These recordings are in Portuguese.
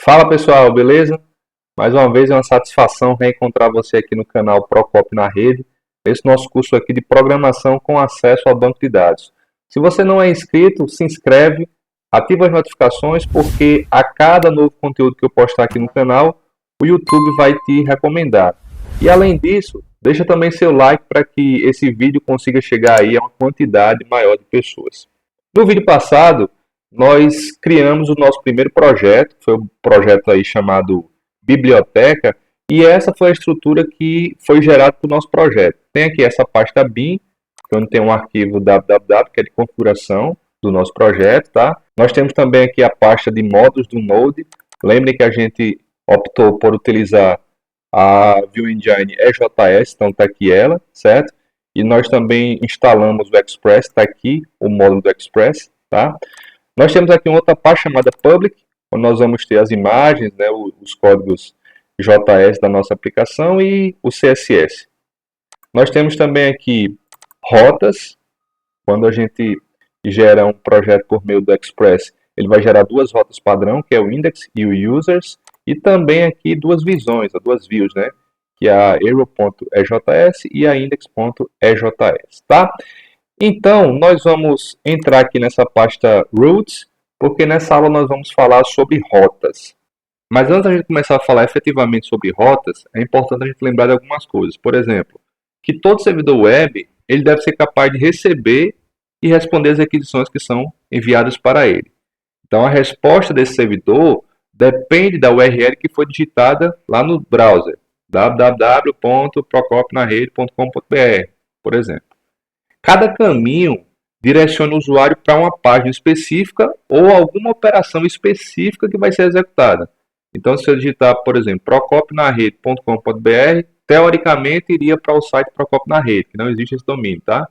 Fala pessoal, beleza? Mais uma vez é uma satisfação reencontrar você aqui no canal Procopio na Rede, esse nosso curso aqui de programação com acesso ao banco de dados. Se você não é inscrito, se inscreve, ativa as notificações, porque a cada novo conteúdo que eu postar aqui no canal, o YouTube vai te recomendar. E além disso, deixa também seu like para que esse vídeo consiga chegar aí a uma quantidade maior de pessoas. No vídeo passado, nós criamos o nosso primeiro projeto, que foi um projeto aí chamado Biblioteca, e essa foi a estrutura que foi gerada para o nosso projeto. Tem aqui essa pasta bin, onde tem um arquivo www, que é de configuração do nosso projeto, tá? Nós temos também aqui a pasta de módulos do Node. Lembrem que a gente optou por utilizar a View Engine EJS, então está aqui ela, certo? E nós também instalamos o Express, está aqui o módulo do Express, tá? Nós temos aqui uma outra pasta chamada Public, onde nós vamos ter as imagens, né, os códigos JS da nossa aplicação e o CSS. Nós temos também aqui rotas. Quando a gente gera um projeto por meio do Express, ele vai gerar duas rotas padrão, que é o index e o users, e também aqui duas visões, duas views, né, que é a arrow.ejs e a index.ejs, tá? Então, nós vamos entrar aqui nessa pasta Routes, porque nessa aula nós vamos falar sobre rotas. Mas antes de a gente começar a falar efetivamente sobre rotas, é importante a gente lembrar de algumas coisas. Por exemplo, que todo servidor web ele deve ser capaz de receber e responder as requisições que são enviadas para ele. Então, a resposta desse servidor depende da URL que foi digitada lá no browser, www.procopionarede.com.br, por exemplo. Cada caminho direciona o usuário para uma página específica ou alguma operação específica que vai ser executada. Então, se eu digitar, por exemplo, procopionarede.com.br, teoricamente iria para o site Procopio na Rede, que não existe esse domínio, tá?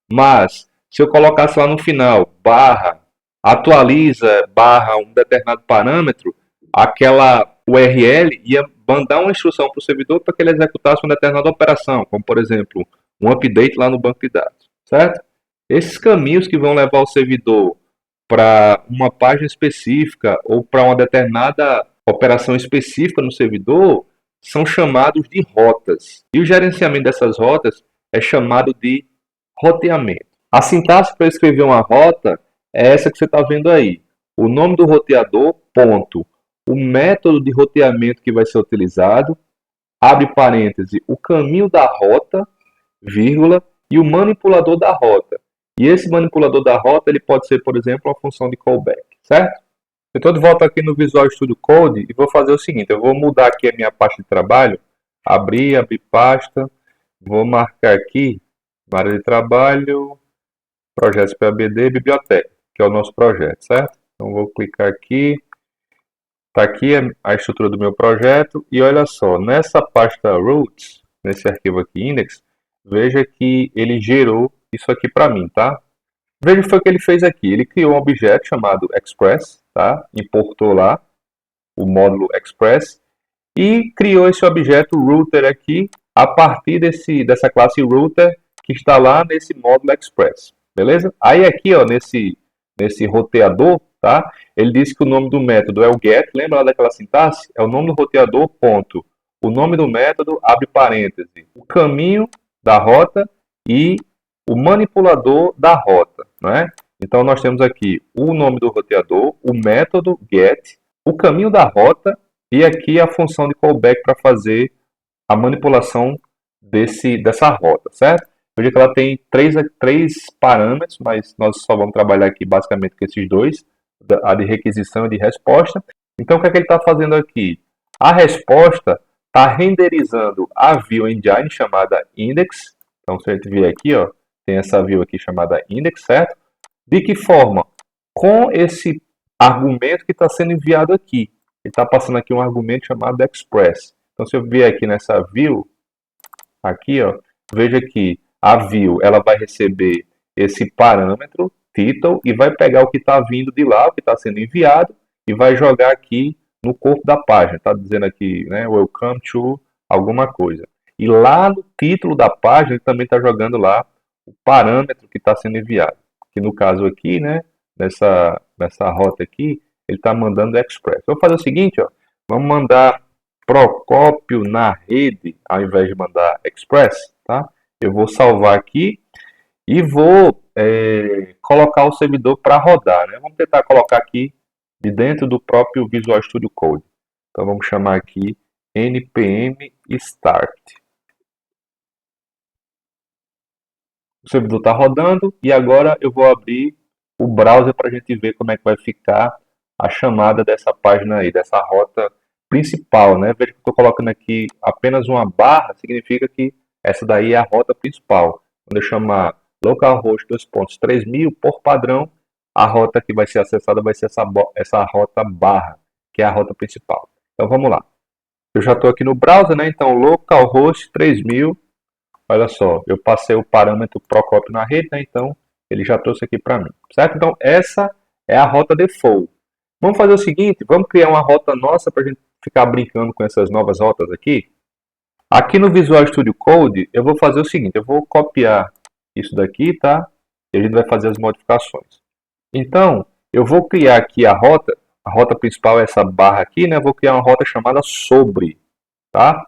Mas, se eu colocasse lá no final, barra, atualiza, barra um determinado parâmetro, aquela URL ia mandar uma instrução para o servidor para que ele executasse uma determinada operação, como, por exemplo, um update lá no banco de dados. Certo? Esses caminhos que vão levar o servidor para uma página específica ou para uma determinada operação específica no servidor são chamados de rotas. E o gerenciamento dessas rotas é chamado de roteamento. A sintaxe para escrever uma rota é essa que você está vendo aí. O nome do roteador, ponto. O método de roteamento que vai ser utilizado, abre parêntese, o caminho da rota, vírgula, e o manipulador da rota. E esse manipulador da rota ele pode ser, por exemplo, uma função de callback, certo? Eu estou de volta aqui no Visual Studio Code e vou fazer o seguinte, eu vou mudar aqui a minha pasta de trabalho, abrir pasta, vou marcar aqui, na área de trabalho, projetos PABD, biblioteca, que é o nosso projeto, certo? Então vou clicar aqui, está aqui a estrutura do meu projeto e olha só, nessa pasta routes, nesse arquivo aqui index, veja que ele gerou isso aqui para mim, tá? Veja o que foi que ele fez aqui. Ele criou um objeto chamado Express, tá? Importou lá o módulo Express e criou esse objeto router aqui a partir dessa classe router que está lá nesse módulo Express, beleza? Aí aqui, ó, nesse roteador, tá? Ele disse que o nome do método é o get, lembra lá daquela sintaxe? É o nome do roteador, ponto. O nome do método, abre parêntese, o caminho da rota e o manipulador da rota, né? Então nós temos aqui o nome do roteador, o método get, o caminho da rota e aqui a função de callback para fazer a manipulação dessa rota, certo? Veja que ela tem três parâmetros, mas nós só vamos trabalhar aqui basicamente com esses dois, a de requisição e de resposta. Então o que é que ele está fazendo aqui? A resposta está renderizando a view engine chamada index. Então, se a gente vier aqui, ó, tem essa view aqui chamada index, certo? De que forma? Com esse argumento que está sendo enviado aqui. Ele está passando aqui um argumento chamado express. Então, se eu vier aqui nessa view, aqui, ó, veja que a view ela vai receber esse parâmetro, title, e vai pegar o que está vindo de lá, o que está sendo enviado, e vai jogar aqui no corpo da página. Está dizendo aqui, né, welcome to alguma coisa. E lá no título da página, ele também está jogando lá o parâmetro que está sendo enviado. que no caso aqui, né, nessa rota aqui, ele está mandando Express. Vou fazer o seguinte, ó, vamos mandar Procópio na rede, ao invés de mandar Express, tá? Eu vou salvar aqui e vou colocar o servidor para rodar, né? Vamos tentar colocar aqui de dentro do próprio Visual Studio Code. Então vamos chamar aqui npm start. O servidor está rodando e agora eu vou abrir o browser para a gente ver como é que vai ficar a chamada dessa página aí, dessa rota principal, né? Veja que eu estou colocando aqui apenas uma barra, significa que essa daí é a rota principal. Quando eu chamar localhost 2.3000, por padrão, a rota que vai ser acessada vai ser essa rota barra, que é a rota principal. Então vamos lá. Eu já estou aqui no browser, né? Então localhost 3000. Olha só, eu passei o parâmetro Procópio na rede, né? Então ele já trouxe aqui para mim, certo? Então essa é a rota default. Vamos fazer o seguinte, vamos criar uma rota nossa para a gente ficar brincando com essas novas rotas aqui. Aqui no Visual Studio Code, eu vou fazer o seguinte, eu vou copiar isso daqui, tá? E a gente vai fazer as modificações. Então, eu vou criar aqui a rota principal é essa barra aqui, né? Eu vou criar uma rota chamada sobre, tá?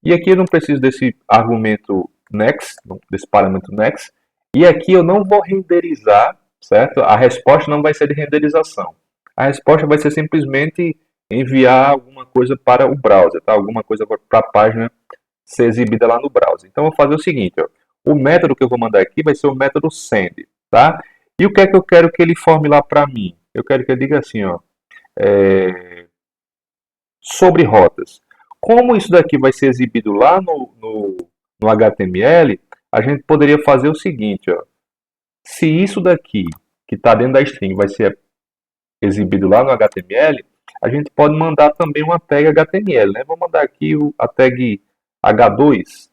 E aqui eu não preciso desse argumento next, desse parâmetro next. E aqui eu não vou renderizar, certo? A resposta não vai ser de renderização. A resposta vai ser simplesmente enviar alguma coisa para o browser, tá? Alguma coisa para a página ser exibida lá no browser. Então eu vou fazer o seguinte, ó. O método que eu vou mandar aqui vai ser o método send, tá? E o que é que eu quero que ele forme lá para mim? Eu quero que ele diga assim, ó, sobre rotas. Como isso daqui vai ser exibido lá no HTML, a gente poderia fazer o seguinte, ó. Se isso daqui, que está dentro da string, vai ser exibido lá no HTML, a gente pode mandar também uma tag HTML, né? Vou mandar aqui a tag H2.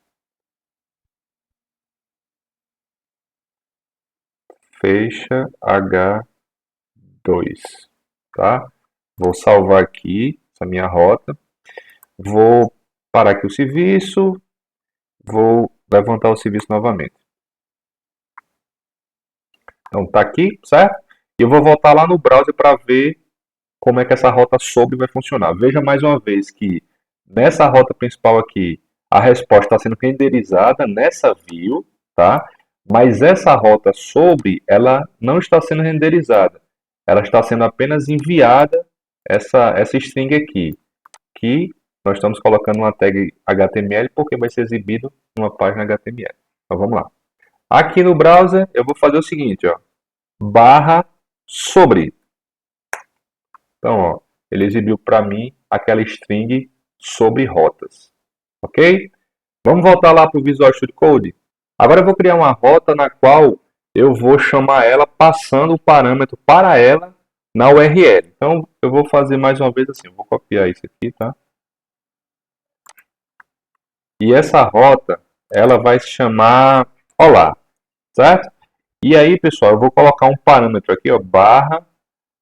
Fecha H2, tá? Vou salvar aqui essa minha rota. Vou parar aqui o serviço. Vou levantar o serviço novamente. Então tá aqui, certo? E eu vou voltar lá no browser para ver como é que essa rota sobre vai funcionar. Veja mais uma vez que nessa rota principal aqui, a resposta está sendo renderizada nessa view, tá? Mas essa rota sobre, ela não está sendo renderizada. Ela está sendo apenas enviada, essa string aqui, que nós estamos colocando uma tag HTML porque vai ser exibido numa página HTML. Então vamos lá. Aqui no browser eu vou fazer o seguinte, ó, barra sobre. Então, ó, ele exibiu para mim aquela string sobre rotas. Ok? Vamos voltar lá para o Visual Studio Code. Agora eu vou criar uma rota na qual eu vou chamar ela passando o parâmetro para ela na URL. Então eu vou fazer mais uma vez assim, eu vou copiar isso aqui, tá? E essa rota, ela vai se chamar olá, certo? E aí, pessoal, eu vou colocar um parâmetro aqui, ó, barra,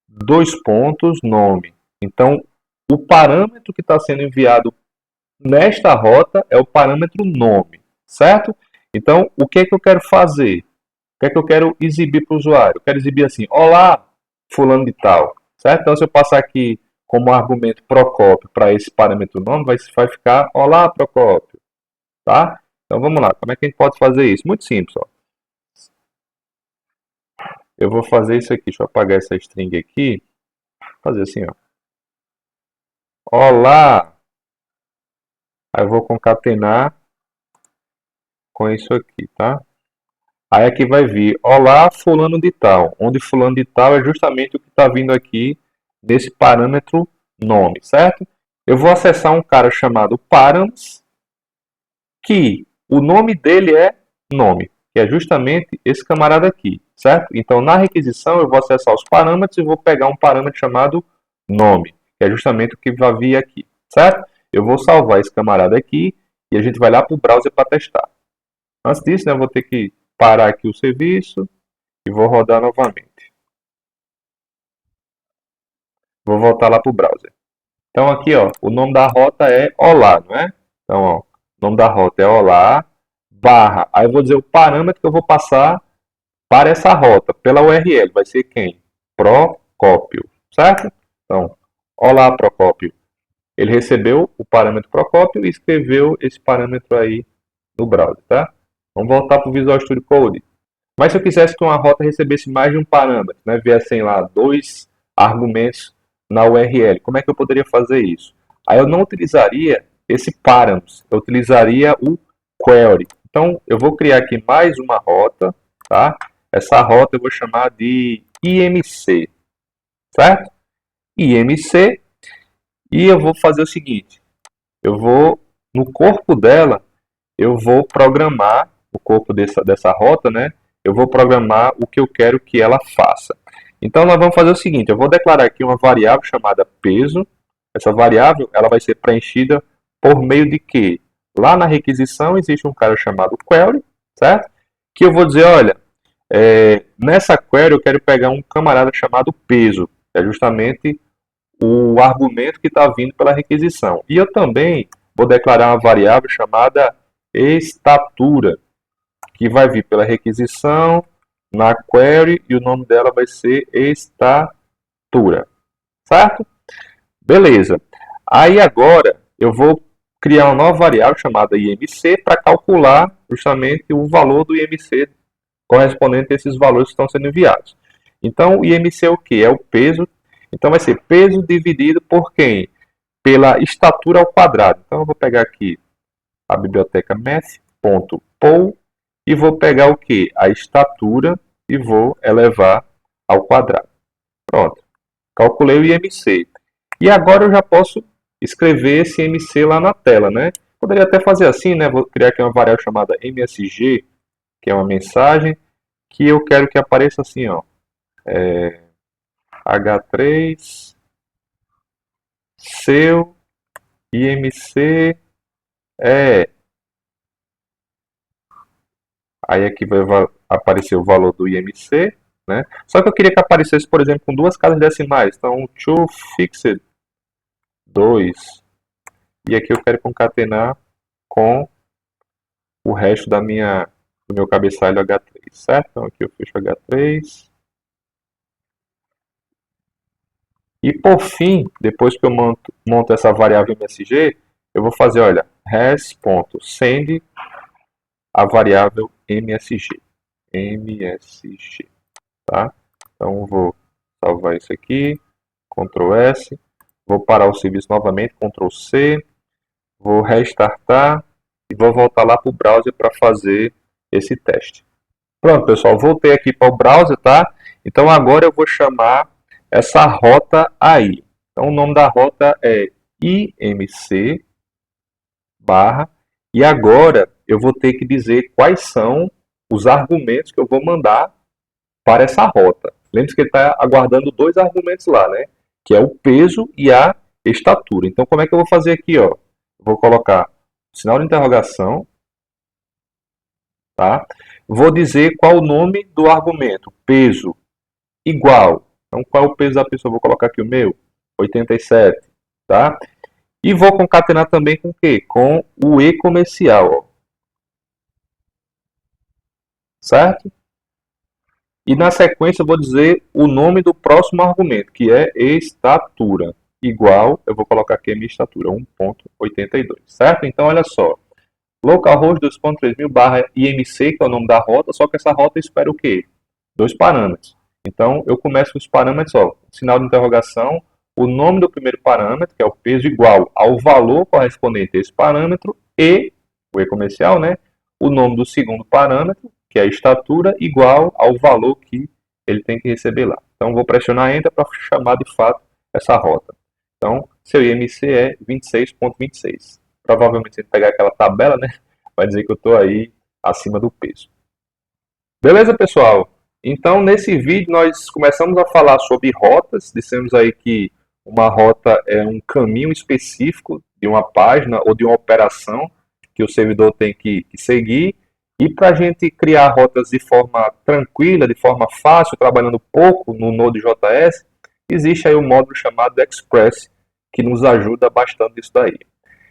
dois pontos, nome. Então, o parâmetro que está sendo enviado nesta rota é o parâmetro nome, certo? Então, o que é que eu quero fazer? O que é que eu quero exibir para o usuário? Eu quero exibir assim, olá, fulano de tal, certo? Então, se eu passar aqui como argumento Procópio para esse parâmetro nome, vai ficar olá, Procópio, tá? Então, vamos lá. Como é que a gente pode fazer isso? Muito simples, ó. Eu vou fazer isso aqui, deixa eu apagar essa string aqui, fazer assim, ó. Olá! Aí eu vou concatenar com isso aqui, tá? Aí aqui vai vir, olá, fulano de tal, onde fulano de tal é justamente o que está vindo aqui nesse parâmetro nome, certo? Eu vou acessar um cara chamado params, que o nome dele é nome, que é justamente esse camarada aqui, certo? Então, na requisição, eu vou acessar os parâmetros e vou pegar um parâmetro chamado nome, que é justamente o que vai vir aqui, certo? Eu vou salvar esse camarada aqui e a gente vai lá para o browser para testar. Antes disso, né, eu vou ter que parar aqui o serviço e vou rodar novamente. Vou voltar lá para o browser. Então, aqui, ó, o nome da rota é olá, não é? Então, ó, o nome da rota é olá, barra. Aí eu vou dizer o parâmetro que eu vou passar para essa rota, pela URL, vai ser quem? Procópio, certo? Então, olá Procópio. Ele recebeu o parâmetro Procópio e escreveu esse parâmetro aí no browser, tá? Vamos voltar para o Visual Studio Code. Mas se eu quisesse que uma rota recebesse mais de um parâmetro, né, viessem lá 2 argumentos na URL, como é que eu poderia fazer isso? Aí eu não utilizaria esse params, eu utilizaria o query. Então eu vou criar aqui mais uma rota, tá? Essa rota eu vou chamar de IMC, certo? IMC, e eu vou fazer o seguinte, eu vou, no corpo dela, eu vou programar o corpo dessa rota, né? Eu vou programar o que eu quero que ela faça. Então, nós vamos fazer o seguinte, eu vou declarar aqui uma variável chamada peso. Essa variável ela vai ser preenchida por meio de quê? Lá na requisição existe um cara chamado query, certo? Que eu vou dizer, olha, nessa query eu quero pegar um camarada chamado peso, que é justamente o argumento que está vindo pela requisição. E eu também vou declarar uma variável chamada estatura, que vai vir pela requisição na query e o nome dela vai ser estatura, certo? Beleza. Aí agora eu vou criar uma nova variável chamada IMC para calcular justamente o valor do IMC correspondente a esses valores que estão sendo enviados. Então o IMC é o que? É o peso. Então vai ser peso dividido por quem? Pela estatura ao quadrado. Então eu vou pegar aqui a biblioteca math.poll e vou pegar o que? A estatura e vou elevar ao quadrado. Pronto. Calculei o IMC. E agora eu já posso escrever esse IMC lá na tela, né? Poderia até fazer assim, né? Vou criar aqui uma variável chamada MSG, que é uma mensagem, que eu quero que apareça assim, ó. H3, seu IMC é. Aí aqui vai aparecer o valor do IMC, né? Só que eu queria que aparecesse, por exemplo, com duas casas decimais. Então, to fixed 2. E aqui eu quero concatenar com o resto do meu cabeçalho H3, certo? Então aqui eu fecho H3. E por fim, depois que eu monto essa variável MSG, eu vou fazer, olha, res.send a variável MSG. MSG, tá? Então vou salvar isso aqui, Ctrl S, vou parar o serviço novamente, Ctrl C, vou restartar e vou voltar lá para o browser para fazer esse teste. Pronto, pessoal, voltei aqui para o browser, tá? Então agora eu vou chamar essa rota aí. Então o nome da rota é IMC barra, e agora eu vou ter que dizer quais são os argumentos que eu vou mandar para essa rota. Lembre-se que ele está aguardando dois argumentos lá, né? Que é o peso e a estatura. Então como é que eu vou fazer aqui, ó? Vou colocar sinal de interrogação, tá? Vou dizer qual o nome do argumento. Peso igual. Então, qual é o peso da pessoa? Vou colocar aqui o meu. 87. Tá? E vou concatenar também com o quê? Com o E comercial. Ó. Certo? E na sequência eu vou dizer o nome do próximo argumento, que é estatura. Igual, eu vou colocar aqui a minha estatura, 1.82. Certo? Então, olha só. Localhost 2.3000 barra IMC, que é o nome da rota, só que essa rota espera o quê? Dois parâmetros. Então, eu começo com os parâmetros, ó, sinal de interrogação, o nome do primeiro parâmetro, que é o peso, igual ao valor correspondente a esse parâmetro, e, o E comercial, né, o nome do segundo parâmetro, que é a estatura, igual ao valor que ele tem que receber lá. Então, vou pressionar Enter para chamar de fato essa rota. Então, seu IMC é 26.26. Provavelmente, se pegar aquela tabela, né, vai dizer que eu estou aí acima do peso. Beleza, pessoal? Então, nesse vídeo, nós começamos a falar sobre rotas. Dissemos aí que uma rota é um caminho específico de uma página ou de uma operação que o servidor tem que seguir. E para a gente criar rotas de forma tranquila, de forma fácil, trabalhando pouco no Node.js, existe aí um módulo chamado Express, que nos ajuda bastante nisso daí.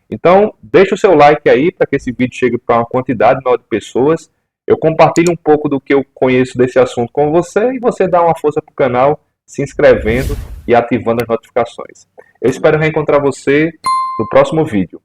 Então, deixa o seu like aí para que esse vídeo chegue para uma quantidade maior de pessoas. Eu compartilho um pouco do que eu conheço desse assunto com você e você dá uma força para o canal se inscrevendo e ativando as notificações. Eu espero reencontrar você no próximo vídeo.